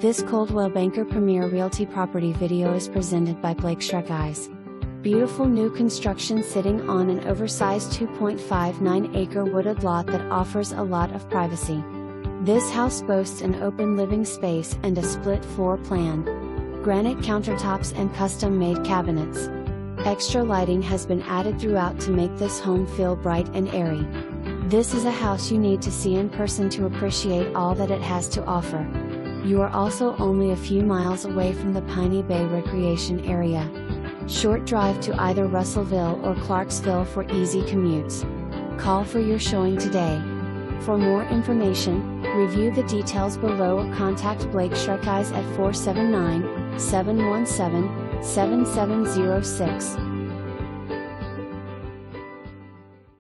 This Coldwell Banker Premier Realty property video is presented by Schreckhise. Beautiful new construction sitting on an oversized 2.59-acre wooded lot that offers a lot of privacy. This house boasts an open living space and a split floor plan. Granite countertops and custom-made cabinets. Extra lighting has been added throughout to make this home feel bright and airy. This is a house you need to see in person to appreciate all that it has to offer. You are also only a few miles away from the Piney Bay Recreation area. Short drive to either Russellville or Clarksville for easy commutes. Call for your showing today. For more information, review the details below or contact Schreckhise at 479-717-7706.